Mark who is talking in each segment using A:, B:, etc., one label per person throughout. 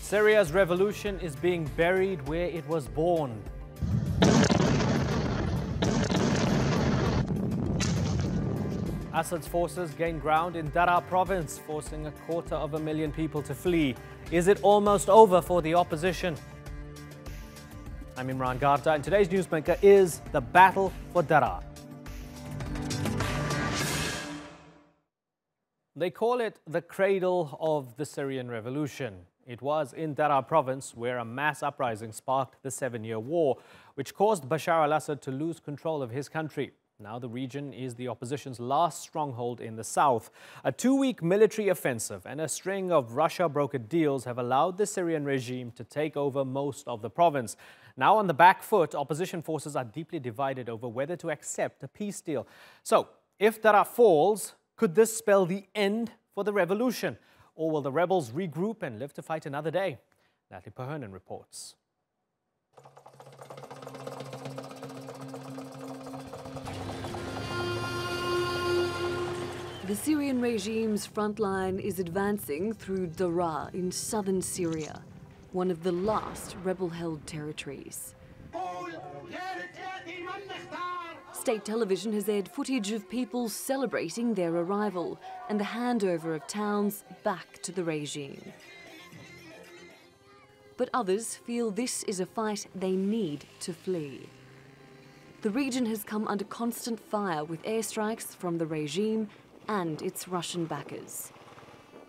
A: Syria's revolution is being buried where it was born. Assad's forces gain ground in Daraa province, forcing 250,000 people to flee. Is it almost over for the opposition? I'm Imran Garda, and today's Newsmaker is the battle for Daraa. They call it the cradle of the Syrian revolution. It was in Daraa province where a mass uprising sparked the 7-year war, which caused Bashar al Assad to lose control of his country. Now the region is the opposition's last stronghold in the south. A 2-week military offensive and a string of Russia-brokered deals have allowed the Syrian regime to take over most of the province. Now on the back foot, opposition forces are deeply divided over whether to accept a peace deal. So, if Daraa falls, could this spell the end for the revolution? Or will the rebels regroup and live to fight another day? Natalie Perhernan reports.
B: The Syrian regime's front line is advancing through Daraa in southern Syria, one of the last rebel-held territories. State television has aired footage of people celebrating their arrival and the handover of towns back to the regime. But others feel this is a fight they need to flee. The region has come under constant fire with airstrikes from the regime and its Russian backers.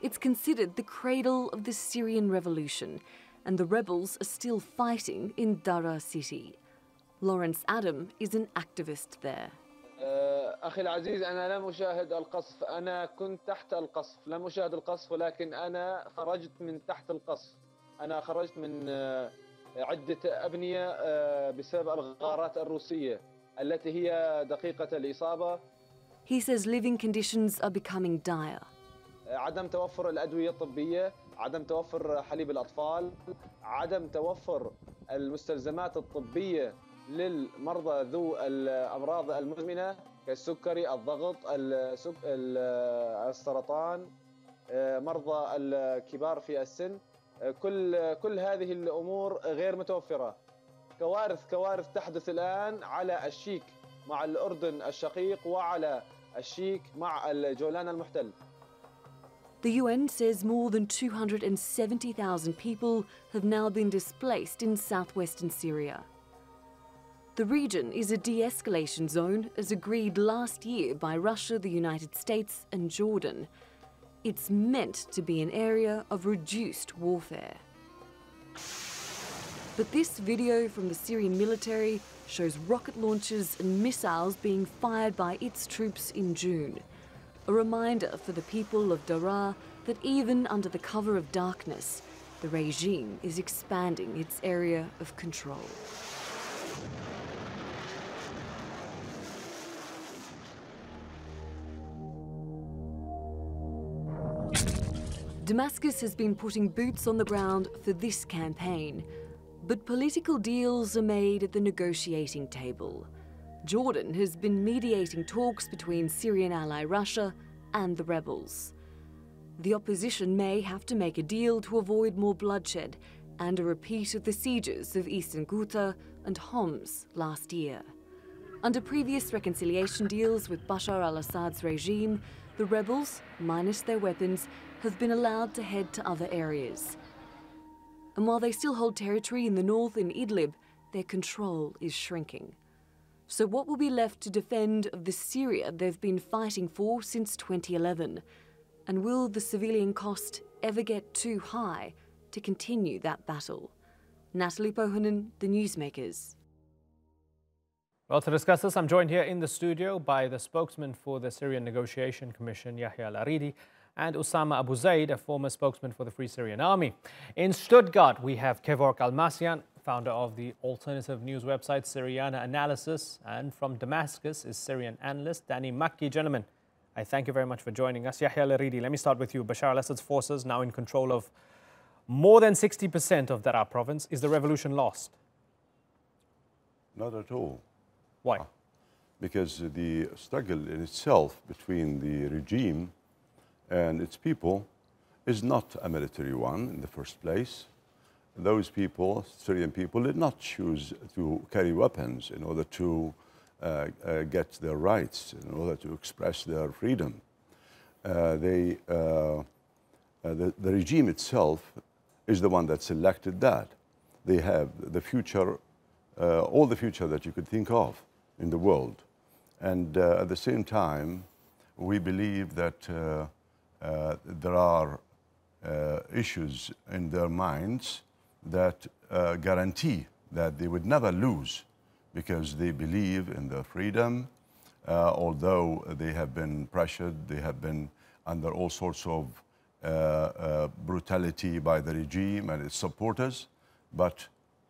B: It's considered the cradle of the Syrian revolution, and the rebels are still fighting in Daraa city. Lawrence Adam is an activist there.
C: أخي العزيز أنا لم أشاهد القصف أنا كنت تحت القصف لم أشاهد القصف ولكن أنا خرجت من تحت القصف أنا خرجت من عدة أبنية بسبب الغارات الروسية التي هي دقيقة الإصابة.
B: He says living conditions are becoming dire.
C: عدم توفر الأدوية الطبية، عدم توفر حليب الأطفال، عدم توفر المستلزمات الطبية للمرضى ذو الأمراض المزمنة كالسكري، الضغط، السرطان، مرضى الكبار في السن، كل هذه الأمور غير متوفرة. كوارث تحدث الآن على الشيك مع الأردن الشقيق وعلى الشيك مع الجولان المحتل.
B: The UN says more than 270,000 people have now been displaced in southwestern Syria. The region is a de-escalation zone as agreed last year by Russia, the United States and Jordan. It's meant to be an area of reduced warfare. But this video from the Syrian military shows rocket launches and missiles being fired by its troops in June. A reminder for the people of Daraa that even under the cover of darkness, the regime is expanding its area of control. Damascus has been putting boots on the ground for this campaign, but political deals are made at the negotiating table. Jordan has been mediating talks between Syrian ally Russia and the rebels. The opposition may have to make a deal to avoid more bloodshed and a repeat of the sieges of eastern Ghouta and Homs last year. Under previous reconciliation deals with Bashar al Assad's regime, the rebels, minus their weapons, have been allowed to head to other areas. And while they still hold territory in the north in Idlib, their control is shrinking. So what will be left to defend of the Syria they've been fighting for since 2011? And will the civilian cost ever get too high to continue that battle? Natalie Perhernan, The Newsmakers.
A: Well, to discuss this, I'm joined here in the studio by the spokesman for the Syrian Negotiation Commission, Yahya al-Aridi, and Osama Abu Zaid, a former spokesman for the Free Syrian Army. In Stuttgart, we have Kevork Almasian, founder of the alternative news website Syriana Analysis, and from Damascus is Syrian analyst Danny Makki. Gentlemen, I thank you very much for joining us. Yahya al-Aridi, let me start with you. Bashar al-Assad's forces now in control of more than 60% of Daraa province. Is the revolution lost?
D: Not at all.
A: Why?
D: Because the struggle in itself between the regime and its people is not a military one in the first place. those people, Syrian people, did not choose to carry weapons in order to get their rights, in order to express their freedom. The regime itself is the one that selected that. They have the future, all the future that you could think of in the world. And at the same time, we believe that there are issues in their minds that guarantee that they would never lose, because they believe in their freedom, although they have been pressured, they have been under all sorts of brutality by the regime and its supporters, but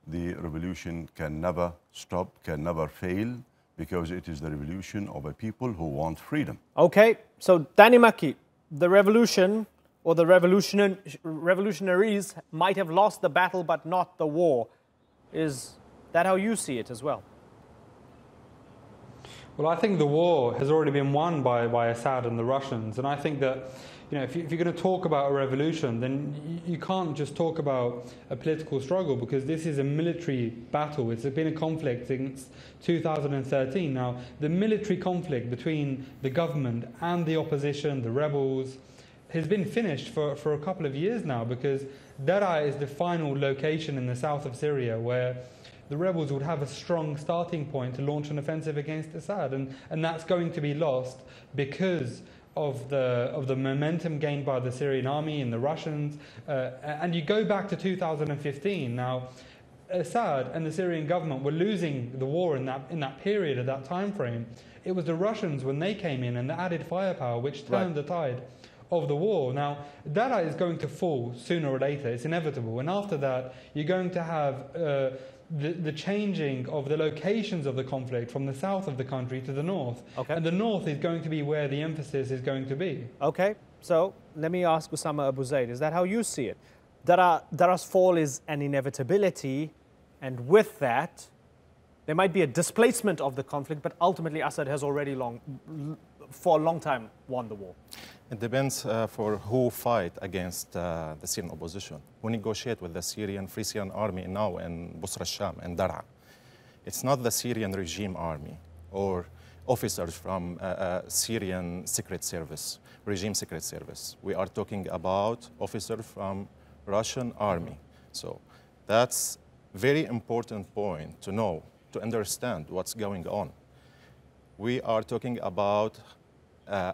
D: the revolution can never stop, can never fail, because it is the revolution of a people who want freedom.
A: Okay, so Danny Maki, the revolution or the revolutionaries might have lost the battle but not the war. Is that how you see it as well?
E: Well, I think the war has already been won by Assad and the Russians, and I think that, you know, if you're going to talk about a revolution, then you can't just talk about a political struggle, because this is a military battle. It's been a conflict since 2013. Now, the military conflict between the government and the opposition, the rebels, has been finished for a couple of years now, because Daraa is the final location in the south of Syria where the rebels would have a strong starting point to launch an offensive against Assad, and that's going to be lost because of the momentum gained by the Syrian army and the Russians. And you go back to 2015. Now, Assad and the Syrian government were losing the war in that period, at that time frame. It was the Russians, when they came in and the added firepower, which turned the tide of the war. Now, Daraa is going to fall sooner or later. It's inevitable. And after that, you're going to have the changing of the locations of the conflict from the south of the country to the north. Okay. And the north is going to be where the emphasis is going to be.
A: Okay, so let me ask Usama Abu Zaid, is that how you see it? Daraa's fall is an inevitability, and with that, there might be a displacement of the conflict, but ultimately Assad has already for a long time won the war.
F: It depends for who fight against the Syrian opposition, who negotiate with the Free Syrian army now in Busra al-Sham and Daraa. It's not the Syrian regime army or officers from Syrian secret service, regime secret service. We are talking about officers from Russian army. So that's very important point to know, to understand what's going on. We are talking about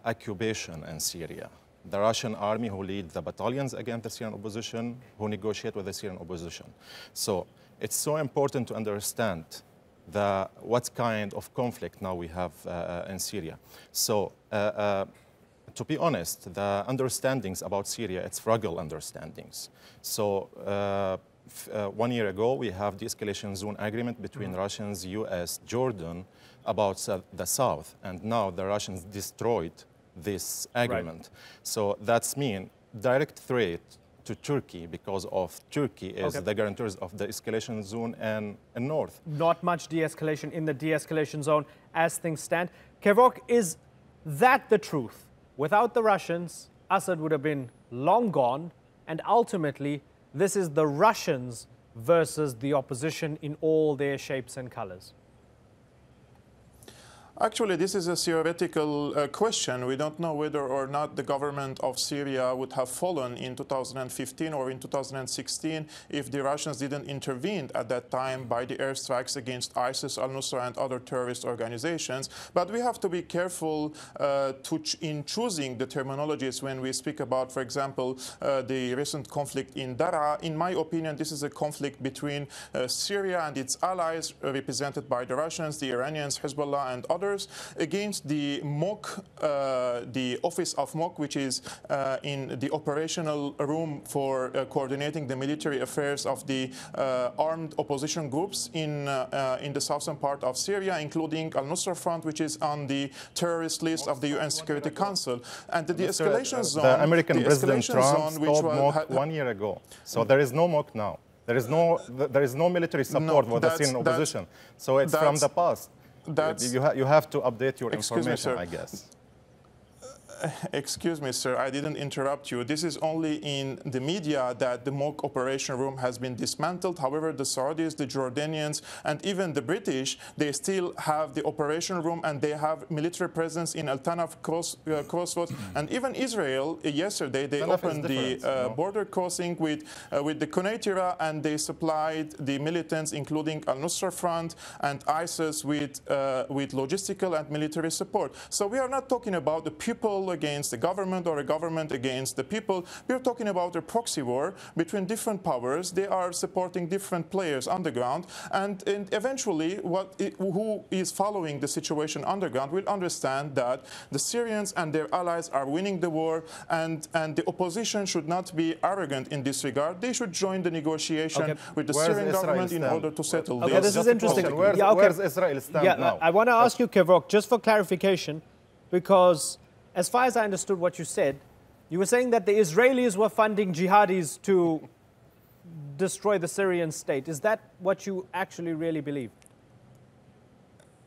F: occupation in Syria. The Russian army who lead the battalions against the Syrian opposition, who negotiate with the Syrian opposition. So it's so important to understand what kind of conflict now we have in Syria. So to be honest, the understandings about Syria, it's fragile understandings. So 1 year ago, we have the escalation zone agreement between Russians, US, Jordan, about the south, and now the Russians destroyed this agreement. Right. So that's mean direct threat to Turkey, because of Turkey is the guarantors of the escalation zone and north.
A: Not much de-escalation in the de-escalation zone as things stand. Kevork, is that the truth? Without the Russians, Assad would have been long gone, and ultimately this is the Russians versus the opposition in all their shapes and colors.
G: Actually, this is a theoretical question. We don't know whether or not the government of Syria would have fallen in 2015 or in 2016 if the Russians didn't intervene at that time by the airstrikes against ISIS, al-Nusra and other terrorist organizations. But we have to be careful in choosing the terminologies when we speak about, for example, the recent conflict in Daraa. In my opinion, this is a conflict between Syria and its allies, represented by the Russians, the Iranians, Hezbollah and others, against the MOK, the office of MOK, which is in the operational room for coordinating the military affairs of the armed opposition groups in the southern part of Syria, including Al-Nusra Front, which is on the terrorist list of the UN Security Council. And the de-escalation zone...
F: The American President Trump stopped MOK 1 year ago. So there is no MOK now. There is no military support for the Syrian opposition. So it's from the past. You have to update your information, I guess.
G: Excuse me, sir, I didn't interrupt you. This is only in the media that the mock operation room has been dismantled. However, the Saudis, the Jordanians, and even the British, they still have the operation room, and they have military presence in Al Tanaf crossroads. And even Israel, yesterday, they opened the border crossing with the Quneitra, and they supplied the militants, including Al-Nusra Front and ISIS, with logistical and military support. So we are not talking about the people against the government or a government against the people. We are talking about a proxy war between different powers. They are supporting different players underground, and eventually who is following the situation underground will understand that the Syrians and their allies are winning the war, and the opposition should not be arrogant in this regard. They should join the negotiation with the Syrian government in order to settle this.
A: This is interesting.
H: Where's Israel stand now?
A: I want to ask you, Kevork, just for clarification, because as far as I understood what you said, you were saying that the Israelis were funding jihadis to destroy the Syrian state. Is that what you actually really believe?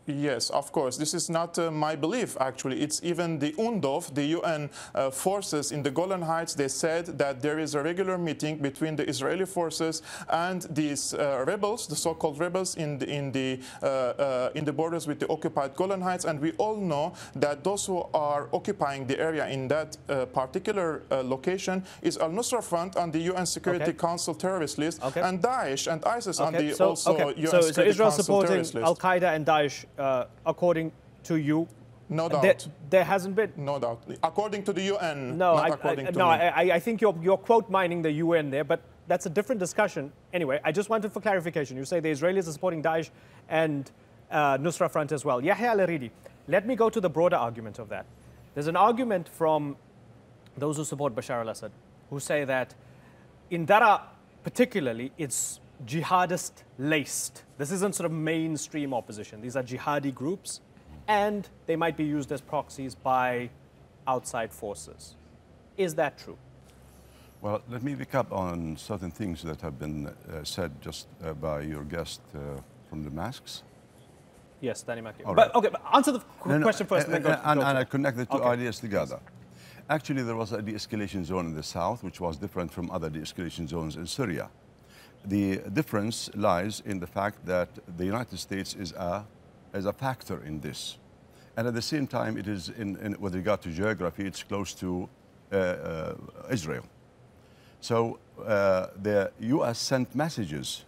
G: Yes, of course. This is not my belief, actually. It's even the UNDOF, the UN forces in the Golan Heights. They said that there is a regular meeting between the Israeli forces and these rebels, the so-called rebels in the borders with the occupied Golan Heights. And we all know that those who are occupying the area in that particular location is Al-Nusra Front on the UN Security Council terrorist list, and Daesh and ISIS on the UN Security
A: Israel
G: Council
A: supporting
G: terrorist list.
A: Al-Qaeda and Daesh, according to you?
G: No doubt.
A: There hasn't been?
G: No doubt. According to the UN,
A: no,
G: not according to me.
A: I think you're quote mining the UN there, but that's a different discussion. Anyway, I just wanted for clarification. You say the Israelis are supporting Daesh and Nusra Front as well. Yahya Al-Aridi, let me go to the broader argument of that. There's an argument from those who support Bashar al Assad, who say that in Daraa particularly, it's jihadist laced. This isn't sort of mainstream opposition. These are jihadi groups, and they might be used as proxies by outside forces. Is that true?
D: Well, let me pick up on certain things that have been said just by your guest from the masks.
A: Yes, Danny Mackey.
D: Right.
A: But answer the question first.
D: And I connect the two ideas together. Actually, there was a de-escalation zone in the south, which was different from other de-escalation zones in Syria. The difference lies in the fact that the United States is a factor in this. And at the same time, it is, with regard to geography, it's close to Israel. So the U.S. sent messages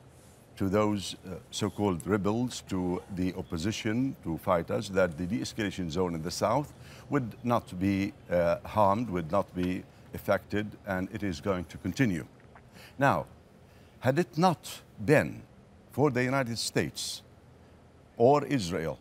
D: to those so-called rebels, to the opposition, to fighters, that the de-escalation zone in the south would not be harmed, would not be affected, and it is going to continue. Now, had it not been for the United States or Israel,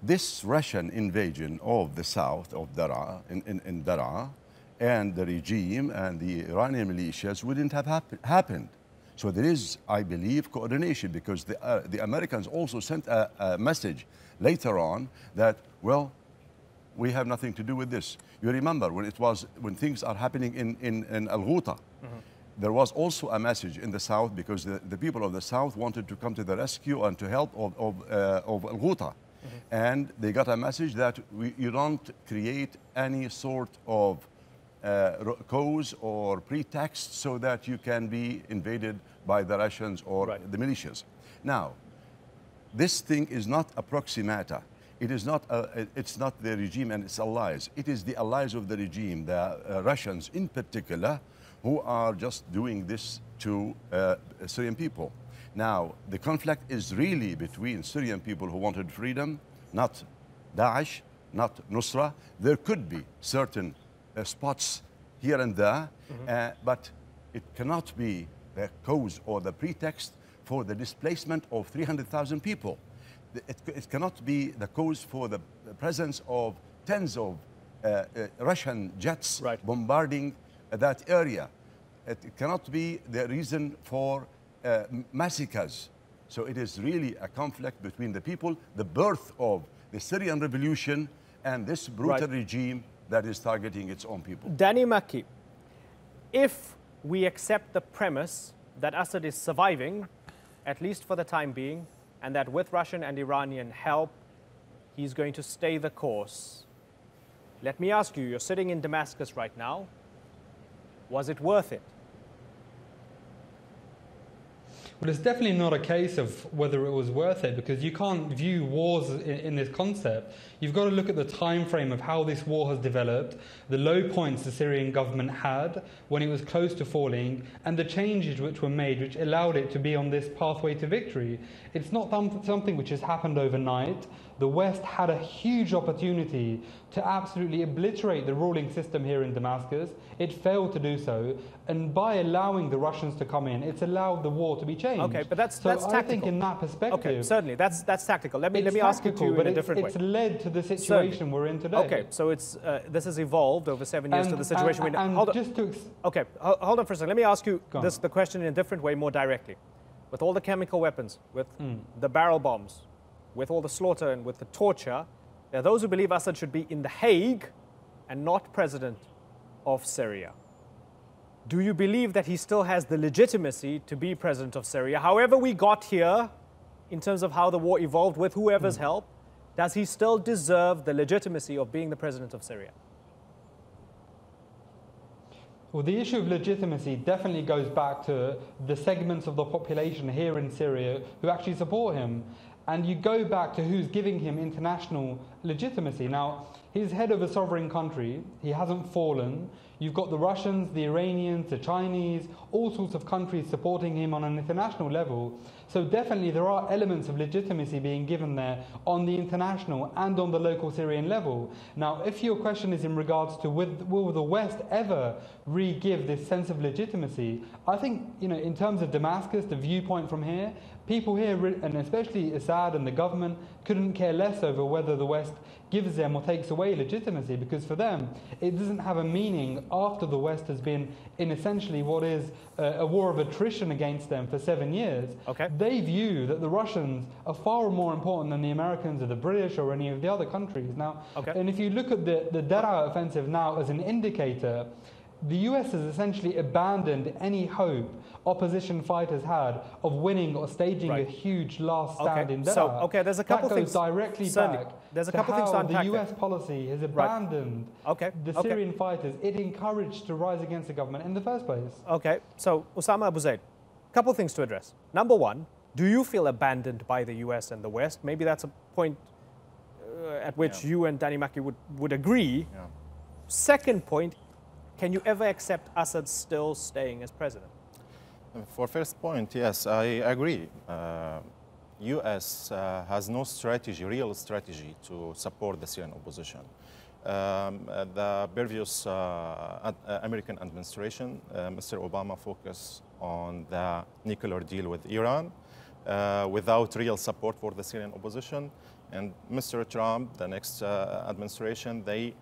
D: this Russian invasion of the south of Daraa, in Daraa, and the regime and the Iranian militias wouldn't have happened. So there is, I believe, coordination, because the Americans also sent a message later on that, well, we have nothing to do with this. You remember when things are happening in Al-Ghouta, there was also a message in the south, because the people of the south wanted to come to the rescue and to help of Al-Ghouta. And they got a message that you don't create any sort of cause or pretext so that you can be invaded by the Russians or the militias. Now, this thing is not a proxy matter. It is not it's not the regime and its allies. It is the allies of the regime, the Russians in particular, who are just doing this to Syrian people. Now, the conflict is really between Syrian people who wanted freedom, not Daesh, not Nusra. There could be certain spots here and there, but it cannot be the cause or the pretext for the displacement of 300,000 people. It cannot be the cause for the presence of tens of Russian jets bombarding that area. It cannot be the reason for massacres. So it is really a conflict between the people, the birth of the Syrian revolution, and this brutal regime that is targeting its own people.
A: Danny Mackey, if we accept the premise that Assad is surviving, at least for the time being, and that with Russian and Iranian help, he's going to stay the course, Let me ask you, you're sitting in Damascus right now. Was it worth it?
E: Well, it's definitely not a case of whether it was worth it, because you can't view wars in this concept. You've got to look at the time frame of how this war has developed, the low points the Syrian government had when it was close to falling, and the changes which were made which allowed it to be on this pathway to victory. It's not something which has happened overnight. The West had a huge opportunity to absolutely obliterate the ruling system here in Damascus. It failed to do so, and by allowing the Russians to come in, it's allowed the war to be changed.
A: Okay, but that's
E: tactical.
A: tactical.
E: I think in that perspective,
A: okay, certainly that's tactical. Let me ask it to you in a different way.
E: It's led to the situation we're in today.
A: Okay, so it's this has evolved over 7 years to the situation we're in. Hold on. Okay, hold on for a second. Let me ask you the question in a different way, more directly. With all the chemical weapons, with the barrel bombs, with all the slaughter and with the torture, there are those who believe Assad should be in The Hague and not president of Syria. Do you believe that he still has the legitimacy to be president of Syria? However we got here, in terms of how the war evolved with whoever's help, does he still deserve the legitimacy of being the president of Syria?
E: Well, the issue of legitimacy definitely goes back to the segments of the population here in Syria who actually support him. And you go back to who's giving him international legitimacy. Now, he's head of a sovereign country. He hasn't fallen. You've got the Russians, the Iranians, the Chinese, all sorts of countries supporting him on an international level. So definitely there are elements of legitimacy being given there on the international and on the local Syrian level. Now, if your question is in regards to will the West ever re-give this sense of legitimacy, I think, in terms of Damascus, the viewpoint from here, people here, and especially Assad and the government, couldn't care less over whether the West gives them or takes away legitimacy, because for them, it doesn't have a meaning after the West has been in essentially what is a war of attrition against them for 7 years.
A: Okay.
E: They view that the Russians are far more important than the Americans or the British or any of the other countries. Now, and if you look at the Daraa offensive now as an indicator, the US has essentially abandoned any hope opposition fighters had of winning or staging a huge last stand in Daraa.
A: So, there's a couple
E: that goes
A: things
E: directly back
A: there's a
E: to
A: couple
E: how
A: things to unpack
E: the US policy has abandoned the Syrian fighters it encouraged to rise against the government in the first place.
A: Okay, so Osama Abu Zaid, a couple things to address. Number one, do you feel abandoned by the US and the West? Maybe that's a point at which you and Danny Maki would agree.
F: Yeah.
A: Second point, can you ever accept Assad still staying as president?
F: For first point, yes, I agree. U.S. Has no strategy, real strategy to support the Syrian opposition. The previous American administration, Mr. Obama focused on the nuclear deal with Iran without real support for the Syrian opposition. And Mr. Trump, the next administration, they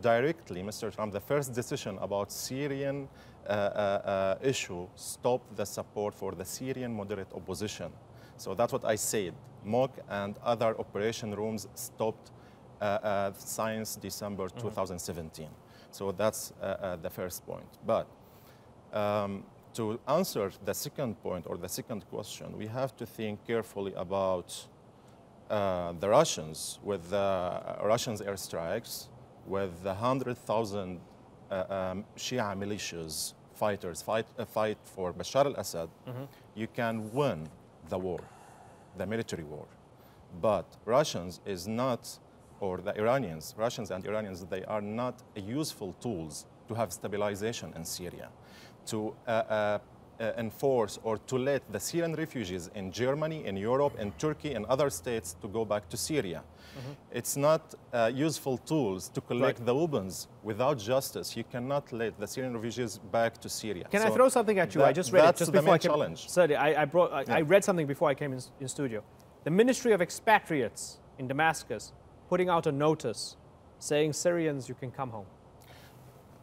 F: directly, Mr. Trump, the first decision about Syrian issue stopped the support for the Syrian moderate opposition. So that's what I said. MOC and other operation rooms stopped since December 2017. So that's the first point. But to answer the second point or the second question, we have to think carefully about the Russians with the Russians airstrikes, with the 100,000 Shia militias fighters fight for Bashar al Assad. You can win the war, the military war. But Russians is not, or the Iranians, Russians and Iranians, they are not useful tools to have stabilization in Syria, to enforce or to let the Syrian refugees in Germany, in Europe, in Turkey, and other states to go back to Syria. It's not useful tools to collect the weapons. Without justice, you cannot let the Syrian refugees back to Syria.
A: Can I throw something at you? I just read it just before I came.
F: Challenge.
A: Sorry, I read something before I came in studio. The Ministry of Expatriates in Damascus putting out a notice saying Syrians, you can come home.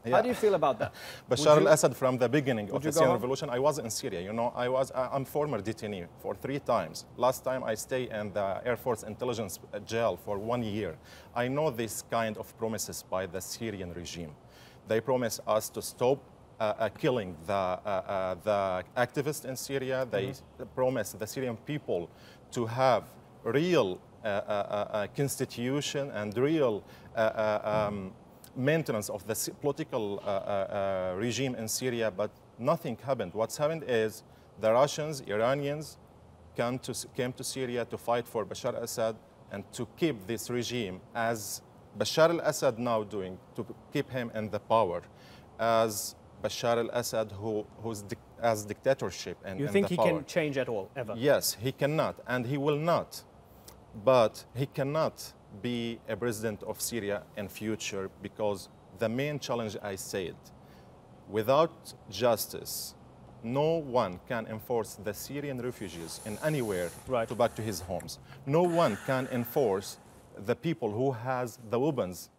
F: Yeah.
A: How do you feel about that?
F: Bashar al Assad, from the beginning of the Syrian revolution, I was in Syria. You know, I'm former detainee for 3 times. Last time I stayed in the Air Force intelligence jail for 1 year. I know this kind of promises by the Syrian regime. They promise us to stop killing the activists in Syria. They promise the Syrian people to have real constitution and real maintenance of the political regime in Syria, but nothing happened. What's happened is the Russians, Iranians came to Syria to fight for Bashar al Assad and to keep this regime as Bashar al Assad now doing, to keep him in the power, as Bashar al Assad who's as dictatorship and
A: you think he can change at all, ever?
F: Yes, he cannot, and he will not. But he cannot be a president of Syria in future, because the main challenge, I said, without justice, no one can enforce the Syrian refugees in anywhere to back to his homes. No one can enforce the people who has the weapons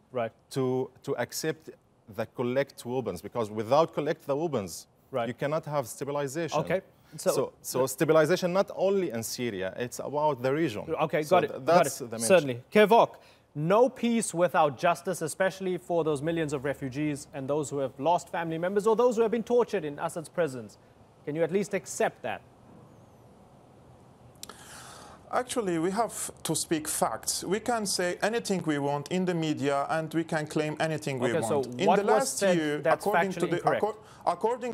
F: to accept the collect weapons, because without collect the weapons, you cannot have stabilization.
A: Okay.
F: So stabilization not only in Syria, it's about the region.
A: Okay,
F: so
A: got it.
F: That's
A: got it.
F: The main
A: Certainly. Kevok, no peace without justice, especially for those millions of refugees and those who have lost family members or those who have been tortured in Assad's prisons. Can you at least accept that?
G: Actually, we have to speak facts. We can say anything we want in the media, and we can claim anything we want.
A: So
G: in
A: what
G: the last year, according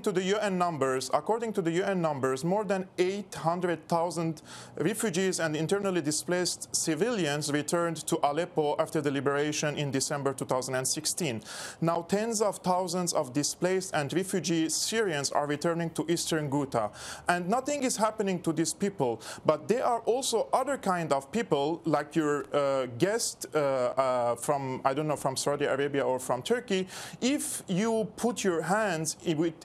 G: to the UN numbers, more than 800,000 refugees and internally displaced civilians returned to Aleppo after the liberation in December 2016. Now, tens of thousands of displaced and refugee Syrians are returning to eastern Ghouta, and nothing is happening to these people. But they are also other kind of people, like your guest from, I don't know, from Saudi Arabia or from Turkey. If you put your hands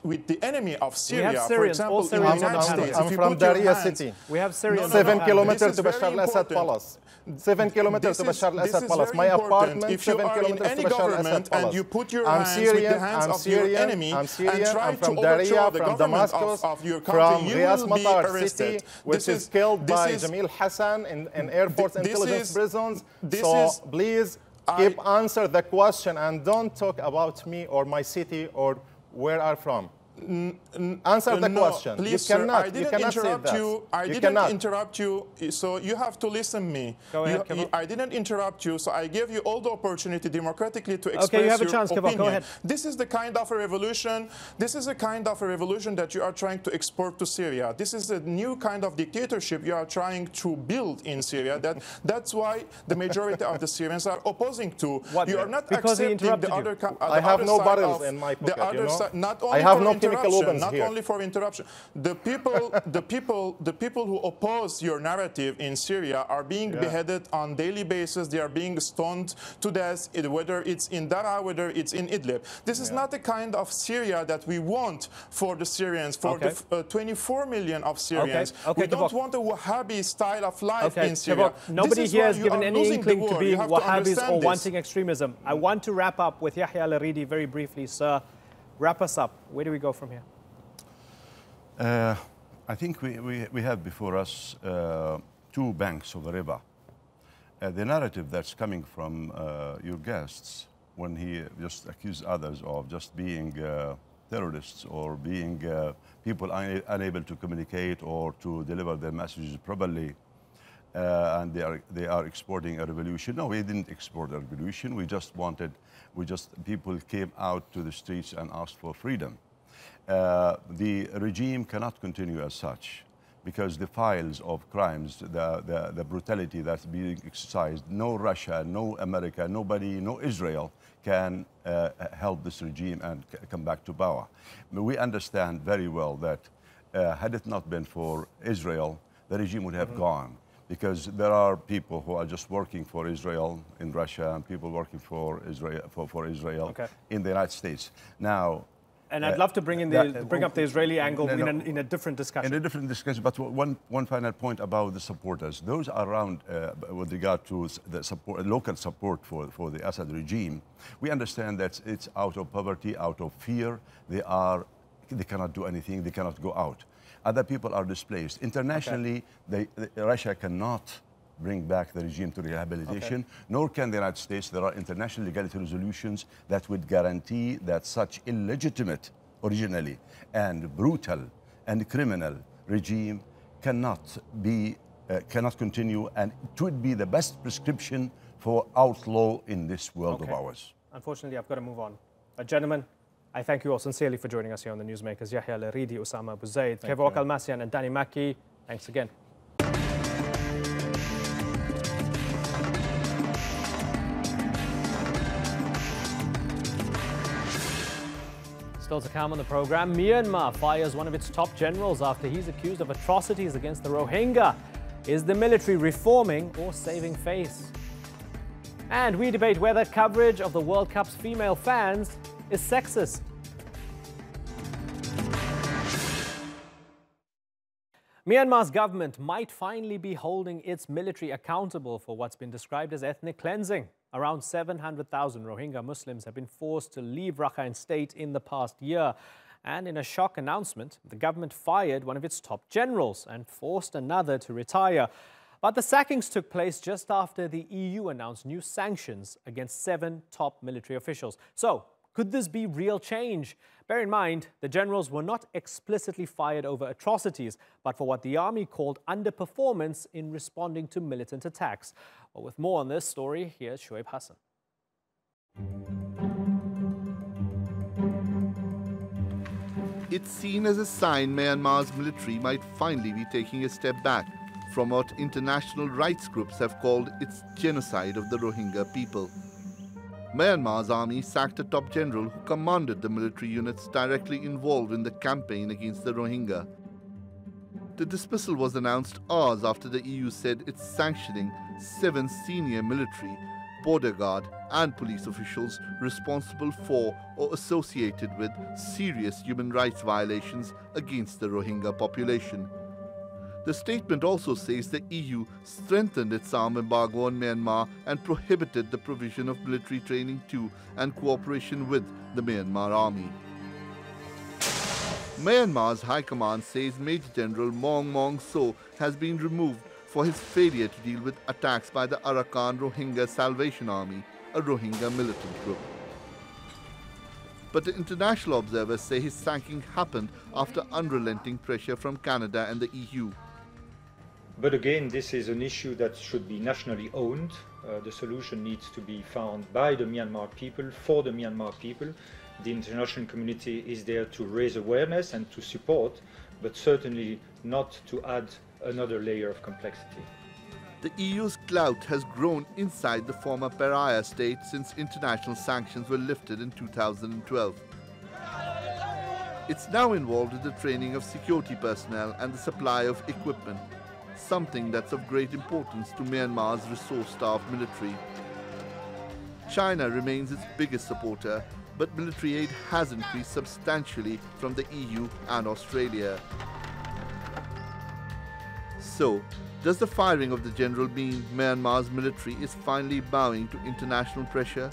G: with the enemy of Syria, for example, in the United States,
F: I'm from Daraa city.
A: We have Syrians.
F: 7 kilometers to Bashar al Assad Palace. 7 kilometers to Bashar al Assad Palace. My apartment,
G: if you
F: 7
G: are in
F: kilometers
G: any
F: to Bashar al Assad
G: government
F: Palace.
G: and you put your hands with the hands of your enemy and try to overthrow the government of your country, you will be arrested.
F: Which is killed by Jamil Hassan in Air Force intelligence prisons. So please keep answer the question and don't talk about me or my city or where I'm from. Answer the question.
G: Please,
F: you cannot,
G: sir, I didn't interrupt you. I didn't interrupt you, so you have to listen to me.
A: Go ahead,
G: I didn't interrupt you, so I gave you all the opportunity democratically to express
A: you have a
G: your
A: chance,
G: opinion.
A: Go ahead.
G: This is the kind of a revolution. This is a kind of a revolution that you are trying to export to Syria. This is a new kind of dictatorship you are trying to build in Syria. That's why the majority of the Syrians are opposing to. You are not accepting the other.
F: I have no barrels in my pocket.
G: The other side, not only
F: I have no
G: not only for interruption. The people who oppose your narrative in Syria are being beheaded on daily basis. They are being stoned to death, whether it's in Daraa, whether it's in Idlib. This is not the kind of Syria that we want for the Syrians, for the 24 million of Syrians. We don't want a Wahhabi style of life in Syria.
A: Nobody here has given any inkling to being Wahhabis or wanting extremism. I want to wrap up with Yahya Al-Aridi very briefly. Sir, wrap us up. Where do we go from here?
D: I think we have before us two banks of the river. The narrative that's coming from your guests, when he just accused others of just being terrorists or being people unable to communicate or to deliver their messages properly, and they are exporting a revolution. No, we didn't export a revolution. People came out to the streets and asked for freedom. The regime cannot continue as such, because the files of crimes, the brutality that's being exercised, no Russia, no America, nobody, no Israel can help this regime and come back to power. We understand very well that had it not been for Israel, the regime would have gone, because there are people who are just working for Israel in Russia and people working for Israel in the United States. Now,
A: and I'd love to bring up the Israeli angle in a different discussion.
D: In a different discussion, but one final point about the supporters. Those around with regard to the local support for the Assad regime, we understand that it's out of poverty, out of fear. They cannot do anything. They cannot go out. Other people are displaced. Internationally, Russia cannot bring back the regime to rehabilitation, nor can the United States. There are international legality resolutions that would guarantee that such illegitimate, originally, and brutal and criminal regime cannot continue, and it would be the best prescription for outlaw in this world of ours.
A: unfortunately, I've got to move on. Gentlemen, I thank you all sincerely for joining us here on the Newsmakers. Yahya Laridi, Usama Abu Zaid, Kevo Kalmasian and Danny Maki. Thanks again. Still to come on the program, Myanmar fires one of its top generals after he's accused of atrocities against the Rohingya. Is the military reforming or saving face? And we debate whether coverage of the World Cup's female fans is sexist. Myanmar's government might finally be holding its military accountable for what's been described as ethnic cleansing. Around 700,000 Rohingya Muslims have been forced to leave Rakhine State in the past year. And in a shock announcement, the government fired one of its top generals and forced another to retire. But the sackings took place just after the EU announced new sanctions against 7 top military officials. So, could this be real change? Bear in mind, the generals were not explicitly fired over atrocities, but for what the army called underperformance in responding to militant attacks. Well, with more on this story, here's Shoaib Hassan.
I: It's seen as a sign Myanmar's military might finally be taking a step back from what international rights groups have called its genocide of the Rohingya people. Myanmar's army sacked a top general who commanded the military units directly involved in the campaign against the Rohingya. The dismissal was announced hours after the EU said it's sanctioning 7 senior military, border guard and police officials responsible for or associated with serious human rights violations against the Rohingya population. The statement also says the EU strengthened its arms embargo on Myanmar and prohibited the provision of military training to and cooperation with the Myanmar army. Myanmar's High Command says Major General Maung Maung So has been removed for his failure to deal with attacks by the Arakan Rohingya Salvation Army, a Rohingya militant group. But the international observers say his sacking happened after unrelenting pressure from Canada and the EU.
J: But again, this is an issue that should be nationally owned. The solution needs to be found by the Myanmar people, for the Myanmar people. The international community is there to raise awareness and to support, but certainly not to add another layer of complexity.
I: The EU's clout has grown inside the former pariah state since international sanctions were lifted in 2012. It's now involved in the training of security personnel and the supply of equipment, something that's of great importance to Myanmar's resource-starved military. China remains its biggest supporter, but military aid has increased substantially from the EU and Australia. So, does the firing of the general mean Myanmar's military is finally bowing to international pressure?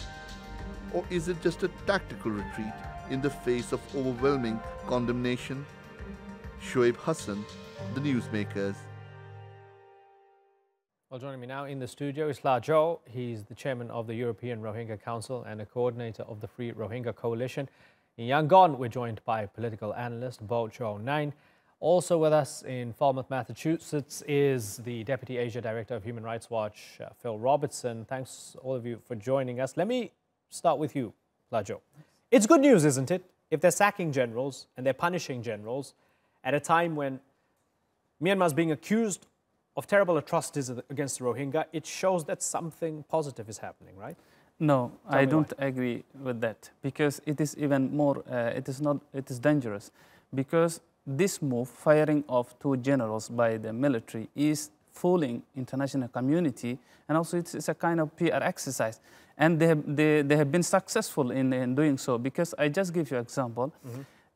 I: Or is it just a tactical retreat in the face of overwhelming condemnation? Shoaib Hassan, the Newsmakers.
A: Well, joining me now in the studio is La Zhou. He's the chairman of the European Rohingya Council and a coordinator of the Free Rohingya Coalition. In Yangon, we're joined by political analyst Bo Cho Nine. Also with us in Falmouth, Massachusetts is the Deputy Asia Director of Human Rights Watch, Phil Robertson. Thanks all of you for joining us. Let me start with you, La Zhou. It's good news, isn't it? If they're sacking generals and they're punishing generals at a time when Myanmar is being accused of terrible atrocities against the Rohingya, it shows that something positive is happening, right?
K: No, I don't agree with that, because it is even more, it is dangerous, because this move, firing of 2 generals by the military, is fooling international community, and also it's a kind of PR exercise. And they have been successful in doing so, because I just give you an example.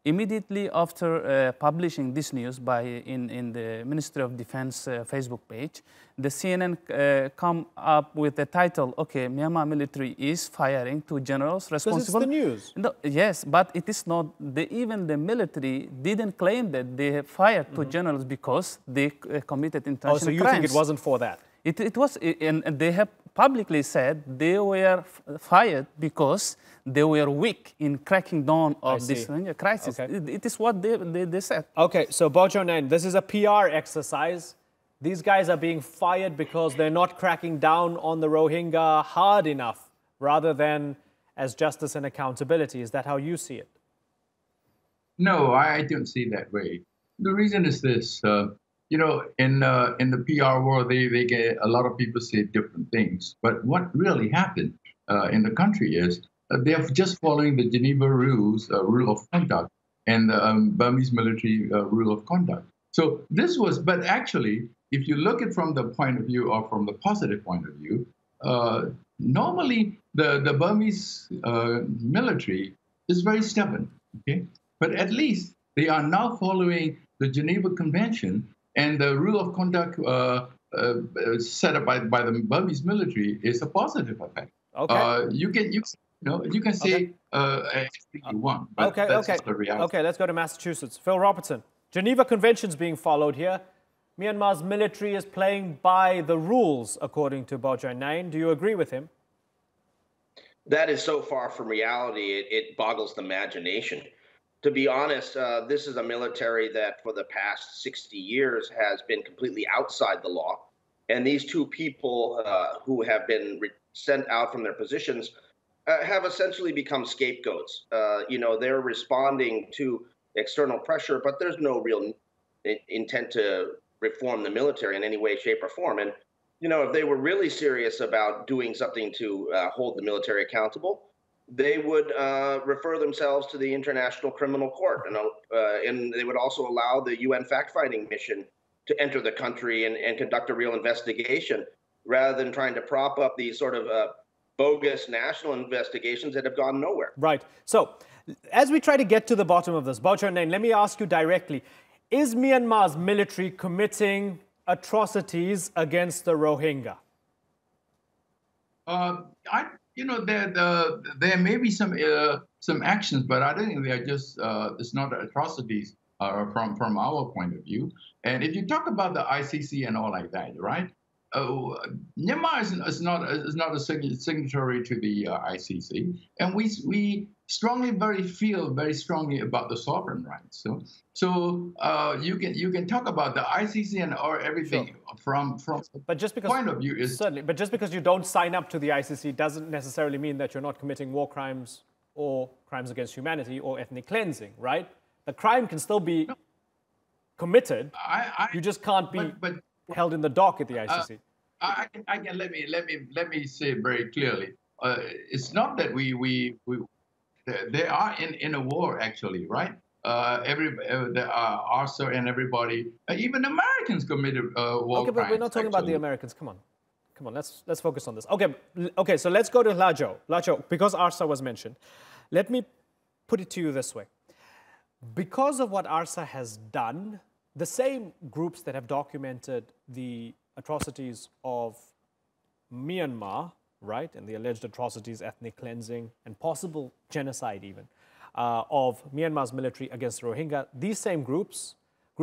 K: Immediately after publishing this news in the Ministry of Defense Facebook page, the CNN come up with the title, okay, Myanmar military is firing 2 generals responsible.
A: Because it's the news.
K: No, yes, but it is not, even the military didn't claim that they fired 2 generals because they committed international crimes.
A: Oh, so you think it wasn't for that?
K: It was, and they have publicly said they were fired because they were weak in cracking down of this crisis. Okay. It is what they said.
A: Okay, so Bo Cho Nine, this is a PR exercise. These guys are being fired because they're not cracking down on the Rohingya hard enough, rather than as justice and accountability. Is that how you see it?
L: No, I don't see it that way. The reason is this, you know, in the PR world, they get a lot of people say different things. But what really happened in the country is they're just following the Geneva rules, rule of conduct, and the Burmese military rule of conduct. So this was, but actually, if you look at it from the point of view or from the positive point of view, normally the Burmese military is very stubborn, okay? But at least they are now following the Geneva Convention, and the rule of conduct set up by the Burmese military is a positive effect.
A: Okay.
L: You can say anything you want, but that's just the reality.
A: Okay, let's go to Massachusetts. Phil Robertson, Geneva Convention's being followed here. Myanmar's military is playing by the rules, according to Royhinga. Do you agree with him?
M: That is so far from reality, it boggles the imagination. To be honest, this is a military that for the past 60 years has been completely outside the law. And these two people who have been sent out from their positions have essentially become scapegoats. You know, they're responding to external pressure, but there's no real intent to reform the military in any way, shape, or form. And, you know, if they were really serious about doing something to hold the military accountable, they would refer themselves to the International Criminal Court, and they would also allow the UN fact-finding mission to enter the country and conduct a real investigation, rather than trying to prop up these sort of bogus national investigations that have gone nowhere.
A: Right. So, as we try to get to the bottom of this, Royhinga, let me ask you directly, is Myanmar's military committing atrocities against the Rohingya?
L: You know, there may be some actions, but I don't think they are just, it's not atrocities from our point of view. And if you talk about the ICC and all like that, right? Myanmar is not a signatory to the ICC, and we feel very strongly about the sovereign rights. So you can talk about the ICC and or everything from
A: but just because,
L: point of view is
A: certainly. But just because you don't sign up to the ICC doesn't necessarily mean that you're not committing war crimes or crimes against humanity or ethnic cleansing, right? The crime can still be committed. You just can't be held in the dock at the ICC.
L: Let me say very clearly. It's not that they are in a war actually, right? There are Arthur and everybody, even Americans committed war
A: crimes. Okay, but we're not talking about the Americans. Come on, let's focus on this. Okay, so let's go to Lajo, because Arsa was mentioned. Let me put it to you this way. Because of what Arsa has done, the same groups that have documented the atrocities of Myanmar, right, and the alleged atrocities, ethnic cleansing, and possible genocide even, of Myanmar's military against the Rohingya, these same groups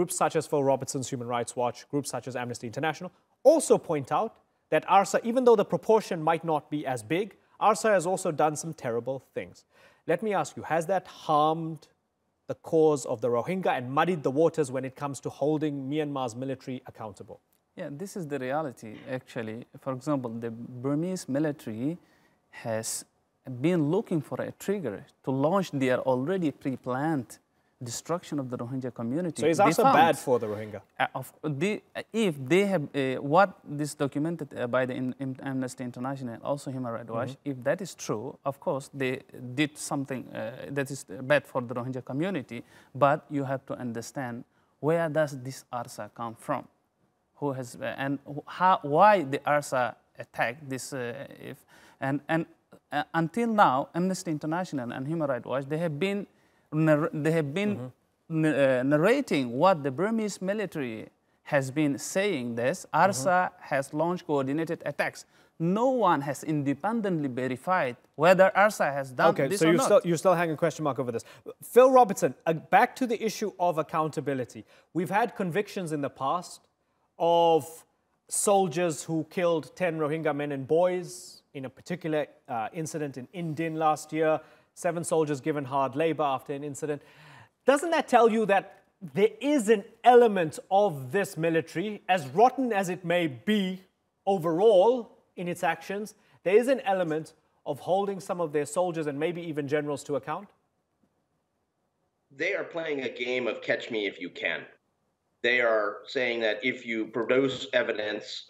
A: such as Phil Robertson's Human Rights Watch, groups such as Amnesty International, also point out that ARSA, even though the proportion might not be as big, ARSA has also done some terrible things. Let me ask you, has that harmed the cause of the Rohingya and muddied the waters when it comes to holding Myanmar's military accountable?
K: Yeah, this is the reality, actually. For example, the Burmese military has been looking for a trigger to launch their already pre-planned destruction of the Rohingya community.
A: So is ARSA bad for the Rohingya?
K: If they have, what is documented by the Amnesty International and also Human Rights Watch, if that is true, of course, they did something that is bad for the Rohingya community, but you have to understand, where does this ARSA come from? Who has, and why the ARSA attacked this, until now, Amnesty International and Human Rights Watch, they have been narrating what the Burmese military has been saying. This ARSA has launched coordinated attacks. No one has independently verified whether ARSA has done this or not.
A: Okay, so you're still hanging a question mark over this. Phil Robertson, back to the issue of accountability. We've had convictions in the past of soldiers who killed 10 Rohingya men and boys in a particular incident in Indin last year. 7 soldiers given hard labor after an incident. Doesn't that tell you that there is an element of this military, as rotten as it may be overall in its actions, there is an element of holding some of their soldiers and maybe even generals to account?
M: They are playing a game of catch me if you can. They are saying that if you produce evidence,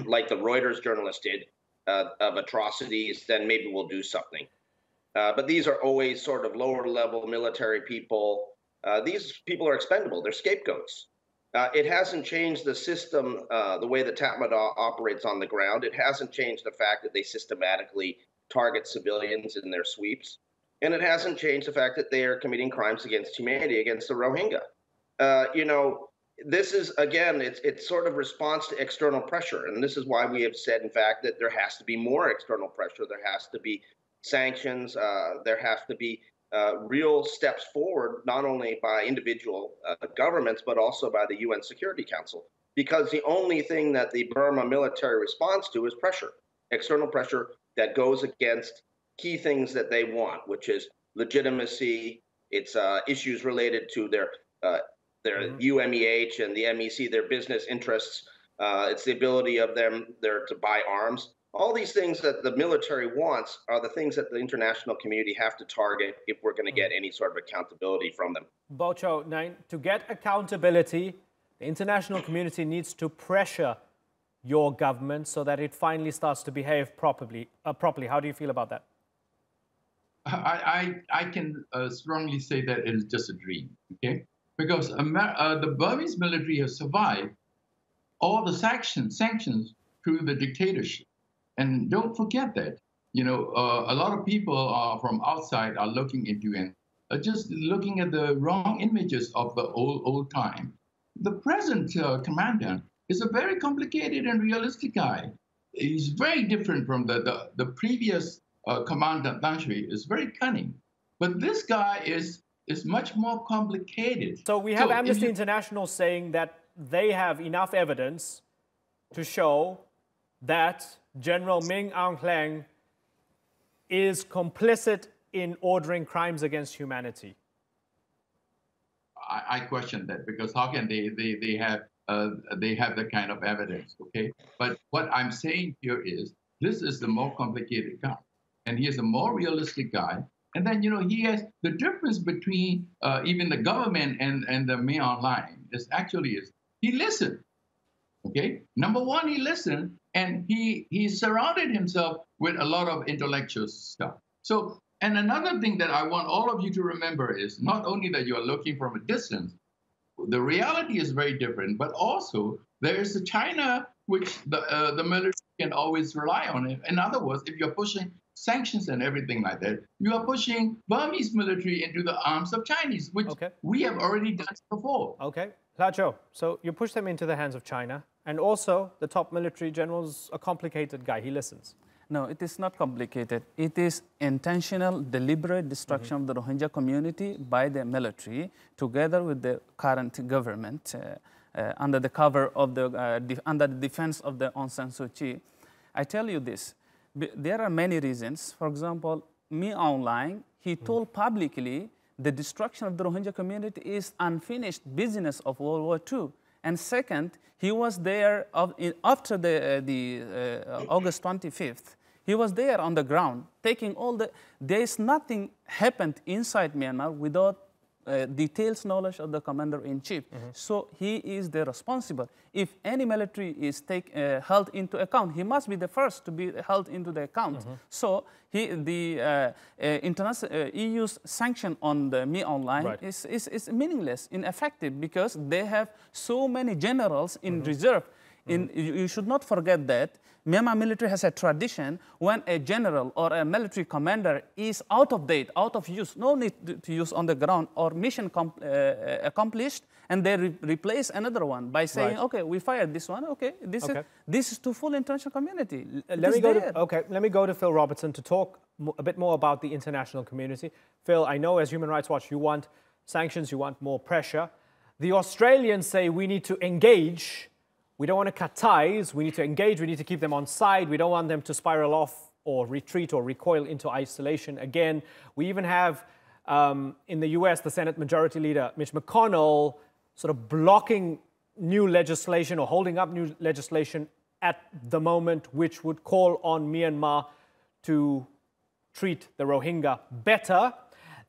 M: like the Reuters journalist did, of atrocities, then maybe we'll do something. But these are always sort of lower-level military people. These people are expendable. They're scapegoats. It hasn't changed the system, the way the Tatmadaw operates on the ground. It hasn't changed the fact that they systematically target civilians in their sweeps. And it hasn't changed the fact that they are committing crimes against humanity, against the Rohingya. You know, this is, again, it's sort of response to external pressure. And this is why we have said, in fact, that there has to be more external pressure. There has to be sanctions. There have to be real steps forward, not only by individual governments, but also by the UN Security Council. Because the only thing that the Burma military responds to is pressure, external pressure that goes against key things that they want, which is legitimacy. It's issues related to their UMEH and the MEC, their business interests. It's the ability of them there to buy arms. All these things that the military wants are the things that the international community have to target if we're going to get any sort of accountability from them.
A: Bocho, to get accountability, the international community needs to pressure your government so that it finally starts to behave properly. How do you feel about that?
L: I can strongly say that it is just a dream, okay? Because the Burmese military has survived all the sanctions through the dictatorship. And don't forget that, you know, a lot of people from outside are looking into and just looking at the wrong images of the old time. The present commandant is a very complicated and realistic guy. He's very different from the previous commandant Dangshui. Is very cunning. But this guy is much more complicated.
A: So we have Amnesty International saying that they have enough evidence to show that General Min Aung Hlaing is complicit in ordering crimes against humanity.
L: I question that, because how can they have that kind of evidence? Okay, but what I'm saying here is this is the more complicated guy, and he is a more realistic guy. And then, you know, he has the difference between even the government and the Min Aung Hlaing is he listened. Okay, number one, he listened, and he surrounded himself with a lot of intellectual stuff. So, and another thing that I want all of you to remember is not only that you are looking from a distance, the reality is very different, but also there is a China which the military can always rely on. In other words, if you're pushing sanctions and everything like that, you are pushing Burmese military into the arms of Chinese, which we have already done before.
A: Okay, Lacho, so you push them into the hands of China, and also the top military general's a complicated guy, he listens.
K: No, it is not complicated. It is intentional, deliberate destruction of the Rohingya community by the military, together with the current government, under the cover of under the defense of the Aung San Suu Kyi. I tell you this, there are many reasons. For example, Min Aung Hlaing, he told publicly the destruction of the Rohingya community is unfinished business of World War II. And second, he was there after the August 25th. He was there on the ground, taking all there is nothing happened inside Myanmar without detailed knowledge of the commander-in-chief. So he is the responsible. If any military is held into account, he must be the first to be held into the account. So the international EU's sanction on the Min Aung Hlaing is meaningless, ineffective, because they have so many generals in reserve. You should not forget that Myanmar military has a tradition when a general or a military commander is out of date, out of use, no need to use on the ground, or mission accomplished, and they replace another one by saying, okay, we fired this one, okay, this is to full international community.
A: Let me go to Phil Robertson to talk a bit more about the international community. Phil, I know as Human Rights Watch you want sanctions, you want more pressure. The Australians say we need to engage. We don't want to cut ties. We need to engage. We need to keep them on side. We don't want them to spiral off or retreat or recoil into isolation again. We even have, in the US, the Senate Majority Leader, Mitch McConnell, sort of blocking new legislation or holding up new legislation at the moment, which would call on Myanmar to treat the Rohingya better.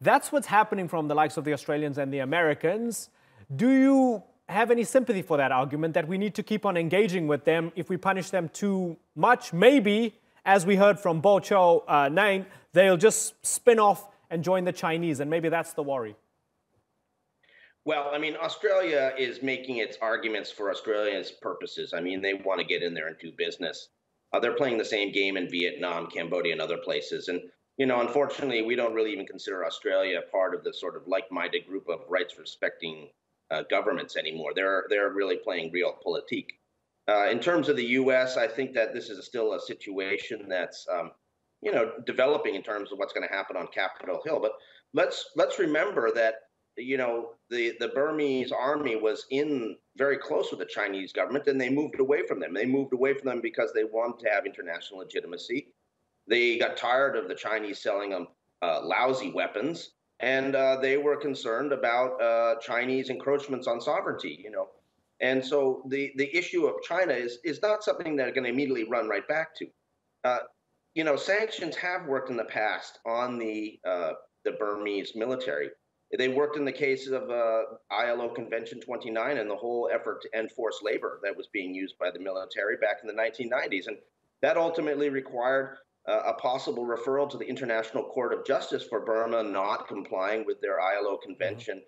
A: That's what's happening from the likes of the Australians and the Americans. Do you have any sympathy for that argument that we need to keep on engaging with them? If we punish them too much, maybe, as we heard from Bo Cho Nang, they'll just spin off and join the Chinese, and maybe that's the worry.
M: Well, I mean, Australia is making its arguments for Australia's purposes. I mean, they want to get in there and do business. They're playing the same game in Vietnam, Cambodia, and other places. And, you know, unfortunately, we don't really even consider Australia part of the sort of like-minded group of rights-respecting governments anymore. They're really playing realpolitik. In terms of the U.S., I think that this is still a situation that's, you know, developing in terms of what's going to happen on Capitol Hill. But let's remember that, you know, the Burmese army was in very close with the Chinese government, and they moved away from them. They moved away from them because they wanted to have international legitimacy. They got tired of the Chinese selling them lousy weapons, and they were concerned about Chinese encroachments on sovereignty, you know. And so the issue of China is not something they're going to immediately run right back to. You know, sanctions have worked in the past on the Burmese military. They worked in the case of ILO Convention 29 and the whole effort to end forced labor that was being used by the military back in the 1990s. And that ultimately required a possible referral to the International Court of Justice for Burma not complying with their ILO Convention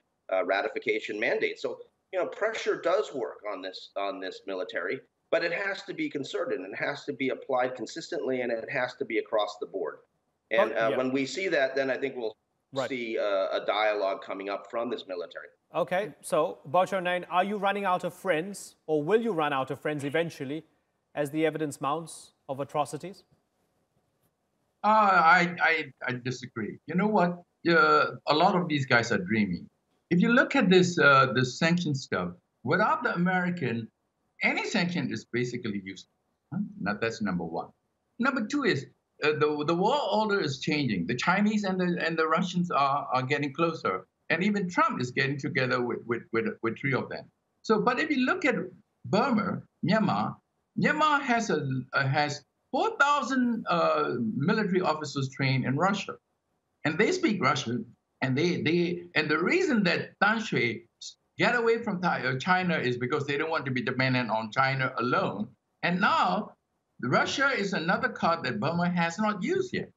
M: ratification mandate. So, you know, pressure does work on this military, but it has to be concerted and it has to be applied consistently and it has to be across the board. And when we see that, then I think we'll see a dialogue coming up from this military.
A: Okay, so Bo Cho Nang, are you running out of friends, or will you run out of friends eventually as the evidence mounts of atrocities?
L: I disagree. You know what? A lot of these guys are dreaming. If you look at this sanction stuff, without the American, any sanction is basically useless. Now, that's number one. Number two is the world order is changing. The Chinese and the Russians are getting closer, and even Trump is getting together with three of them. So, but if you look at Burma, Myanmar has 4,000 military officers trained in Russia, and they speak Russian. And the reason that Tan Shui get away from China is because they don't want to be dependent on China alone. And now, Russia is another card that Burma has not used yet.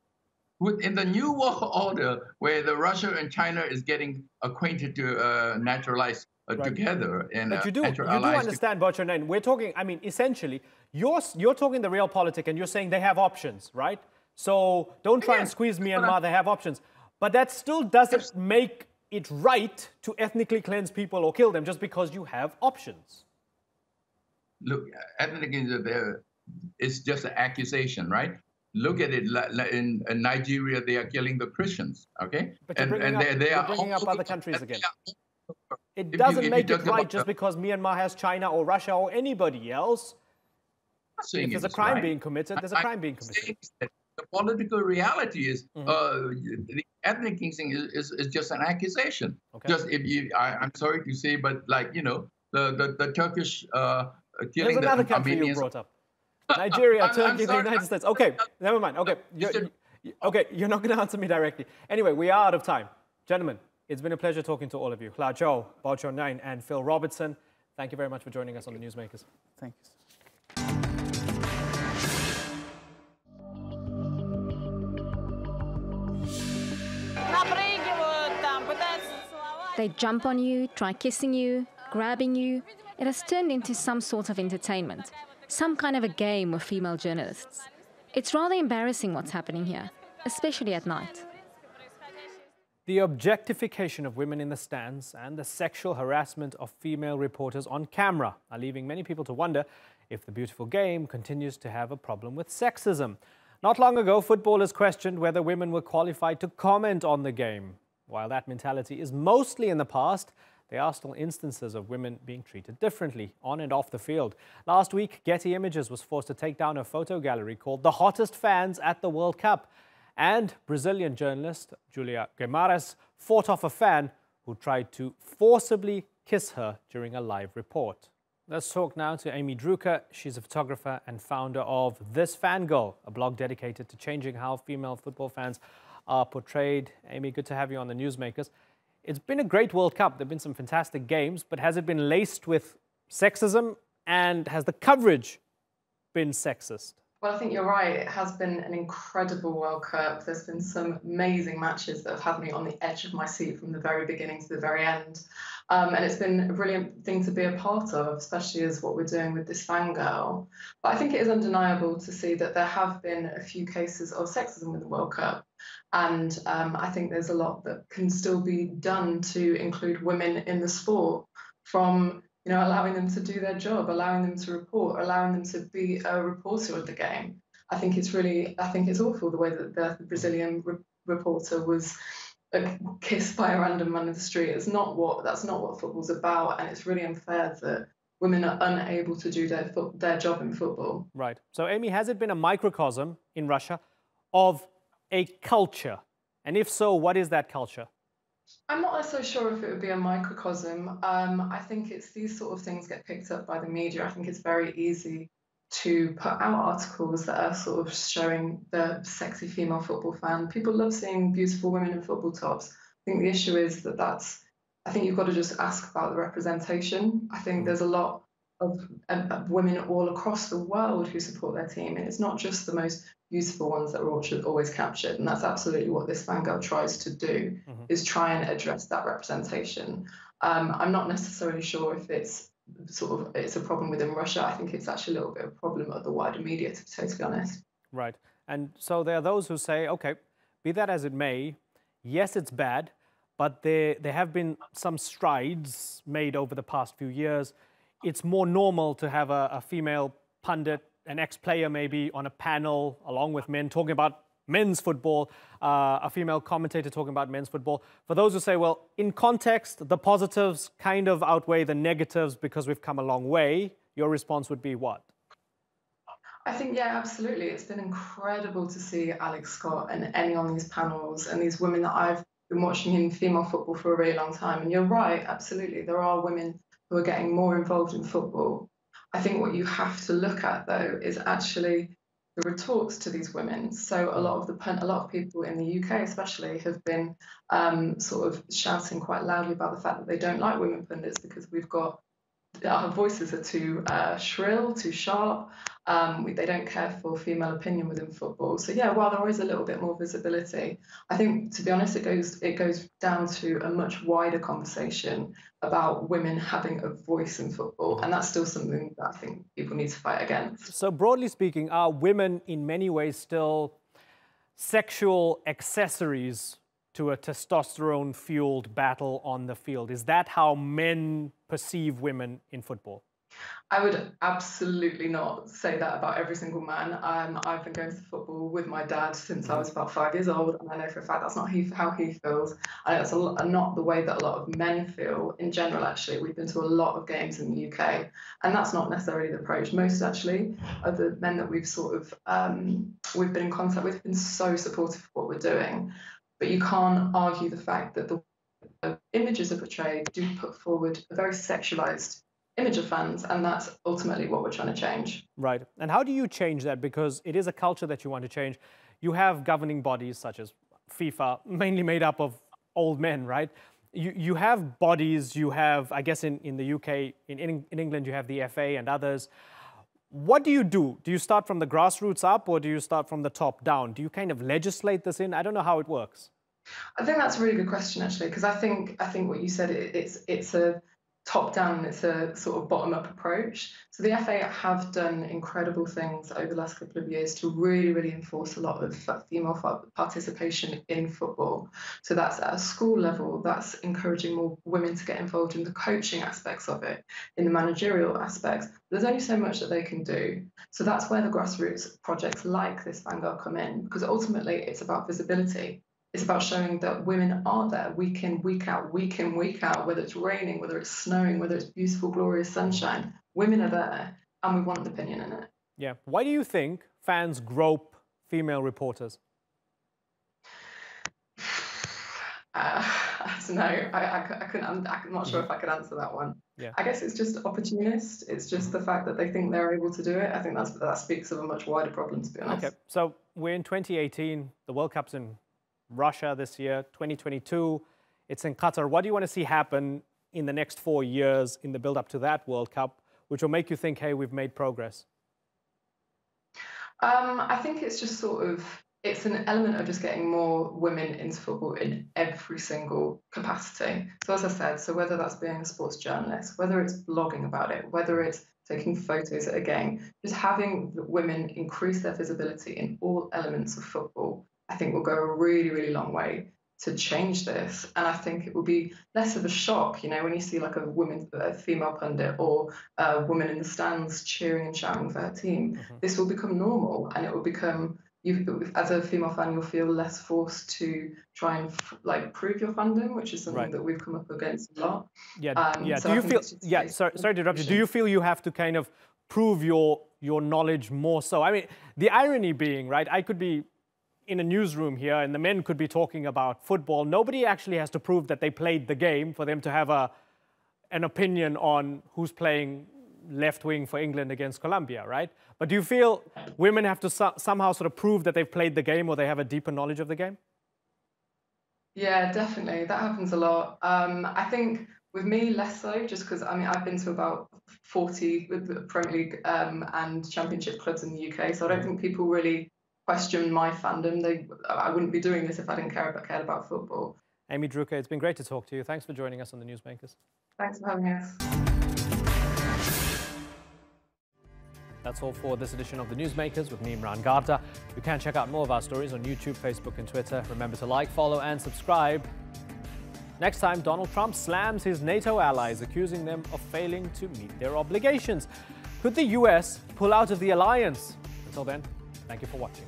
L: In the new world order, where the Russia and China is getting acquainted to naturalize together. And,
A: but you do understand, Bo Cho Nang, we're talking, I mean, essentially, you're talking the realpolitik and you're saying they have options, right? So don't try and squeeze Myanmar, they have options. But that still doesn't make it right to ethnically cleanse people or kill them just because you have options.
L: Look, ethnic is just an accusation, right? Look at it. In Nigeria, they are killing the Christians, okay?
A: But you're bringing up other countries again. It doesn't make it right just because Myanmar has China or Russia or anybody else. If there's a crime being committed, there's a crime being committed.
L: The political reality is the ethnic cleansing is just an accusation. Okay. Just if you, I'm sorry to say, but like, you know, the Turkish killing.
A: There's another country you brought up. Nigeria, Turkey, the United States. Okay, never mind. Okay, you're not going to answer me directly. Anyway, we are out of time. Gentlemen, it's been a pleasure talking to all of you. Hla Joe, Bo Cho Nang, and Phil Robertson. Thank you very much for joining us on the Newsmakers.
K: Thanks.
N: They jump on you, try kissing you, grabbing you. It has turned into some sort of entertainment, some kind of a game with female journalists. It's rather embarrassing what's happening here, especially at night.
A: The objectification of women in the stands and the sexual harassment of female reporters on camera are leaving many people to wonder if the beautiful game continues to have a problem with sexism. Not long ago, footballers questioned whether women were qualified to comment on the game. While that mentality is mostly in the past, there are still instances of women being treated differently on and off the field. Last week, Getty Images was forced to take down a photo gallery called The Hottest Fans at the World Cup. And Brazilian journalist Julia Guimarães fought off a fan who tried to forcibly kiss her during a live report. Let's talk now to Amy Drucker. She's a photographer and founder of This Fangirl, a blog dedicated to changing how female football fans are portrayed. Amy, good to have you on the Newsmakers. It's been a great World Cup. There have been some fantastic games, but has it been laced with sexism, and has the coverage been sexist?
O: Well, I think you're right. It has been an incredible World Cup. There's been some amazing matches that have had me on the edge of my seat from the very beginning to the very end. And it's been a brilliant thing to be a part of, especially as what we're doing with This Fangirl. But I think it is undeniable to see that there have been a few cases of sexism in the World Cup. And I think there's a lot that can still be done to include women in the sport, from allowing them to do their job, allowing them to report, allowing them to be a reporter of the game. I think it's awful the way that the Brazilian reporter was kissed by a random man in the street. That's not what football's about, and it's really unfair that women are unable to do their job in football.
A: Right. So, Amy, has it been a microcosm in Russia of a culture? And if so, what is that culture?
O: I'm not so sure if it would be a microcosm. I think it's these sort of things get picked up by the media. I think it's very easy to put out articles that are sort of showing the sexy female football fan. People love seeing beautiful women in football tops. I think the issue is I think you've got to just ask about the representation. I think there's a lot of women all across the world who support their team, and it's not just the most beautiful ones that are always captured, and that's absolutely what This Fangirl tries to do, is try and address that representation. I'm not necessarily sure if it's a problem within Russia. I think it's actually a little bit of a problem of the wider media, to be totally honest.
A: Right. And so there are those who say, okay, be that as it may, yes, it's bad, but there have been some strides made over the past few years. It's more normal to have a female pundit, an ex-player maybe, on a panel along with men talking about men's football, a female commentator talking about men's football. For those who say, well, in context, the positives kind of outweigh the negatives because we've come a long way, your response would be what?
O: I think, yeah, absolutely. It's been incredible to see Alex Scott and Eni on these panels, and these women that I've been watching in female football for a really long time. And you're right, absolutely. There are women who are getting more involved in football. I think what you have to look at, though, is actually the retorts to these women. So a lot of people in the UK especially have been sort of shouting quite loudly about the fact that they don't like women pundits because our voices are too shrill, too sharp. They don't care for female opinion within football. So yeah, while there is a little bit more visibility, I think, to be honest, it goes down to a much wider conversation about women having a voice in football, and that's still something that I think people need to fight against.
A: So broadly speaking, are women in many ways still sexual accessories to a testosterone-fueled battle on the field? Is that how men perceive women in football?
O: I would absolutely not say that about every single man. I've been going to football with my dad since I was about 5 years old, and I know for a fact that's not how he feels. And it's not the way that a lot of men feel in general, actually. We've been to a lot of games in the UK, and that's not necessarily the approach. Most, actually, of the men that we've we've been in contact with have been so supportive of what we're doing. But you can't argue the fact that the images are portrayed do put forward a very sexualized image of fans, and that's ultimately what we're trying to change.
A: Right. And how do you change that? Because it is a culture that you want to change. You have governing bodies such as FIFA, mainly made up of old men, right? You have bodies, you have, I guess in the UK, in England, you have the FA and others. What do you do? Do you start from the grassroots up, or do you start from the top down? Do you kind of legislate this in? I don't know how it works.
O: I think that's a really good question, actually, because I think what you said, it's a top-down, it's a sort of bottom-up approach. So the FA have done incredible things over the last couple of years to really, really enforce a lot of female participation in football. So that's at a school level, that's encouraging more women to get involved in the coaching aspects of it, in the managerial aspects. There's only so much that they can do. So that's where the grassroots projects like This Fangirl come in, because ultimately it's about visibility. It's about showing that women are there week in, week out, whether it's raining, whether it's snowing, whether it's beautiful, glorious sunshine. Women are there, and we want an opinion in it.
A: Yeah. Why do you think fans grope female reporters?
O: I don't know. I'm not sure if I could answer that one.
A: Yeah.
O: I guess it's just opportunist. It's just the fact that they think they're able to do it. I think that speaks of a much wider problem, to be honest.
A: Okay, so we're in 2018. The World Cup's in Russia this year. 2022, it's in Qatar. What do you want to see happen in the next 4 years in the build-up to that World Cup, which will make you think, hey, we've made progress?
O: I think it's just it's an element of just getting more women into football in every single capacity. So as I said, so whether that's being a sports journalist, whether it's blogging about it, whether it's taking photos at a game, just having women increase their visibility in all elements of football, I think will go a really, really long way to change this. And I think it will be less of a shock, you know, when you see like a female pundit or a woman in the stands cheering and shouting for her team. This will become normal, and it will become, as a female fan, you'll feel less forced to try and prove your fandom, which is something that we've come up against a lot.
A: Yeah.
O: So
A: do you feel? Yeah. Sorry to interrupt you. Do you feel you have to kind of prove your knowledge more so? I mean, the irony being, right? I could be in a newsroom here, and the men could be talking about football. Nobody actually has to prove that they played the game for them to have an opinion on who's playing left wing for England against Colombia, right? But do you feel women have to somehow sort of prove that they've played the game or they have a deeper knowledge of the game?
O: Yeah, definitely. That happens a lot. I think with me, less so, just because, I mean, I've been to about 40 Premier League and Championship clubs in the UK, so I don't think people really question my fandom. I wouldn't be doing this if I didn't care about football.
A: Amy Drucker, it's been great to talk to you. Thanks for joining us on the Newsmakers.
O: Thanks for having us.
A: That's all for this edition of the Newsmakers with me, Imran Garta. You can check out more of our stories on YouTube, Facebook and Twitter. Remember to like, follow and subscribe. Next time, Donald Trump slams his NATO allies, accusing them of failing to meet their obligations. Could the US pull out of the alliance? Until then, thank you for watching.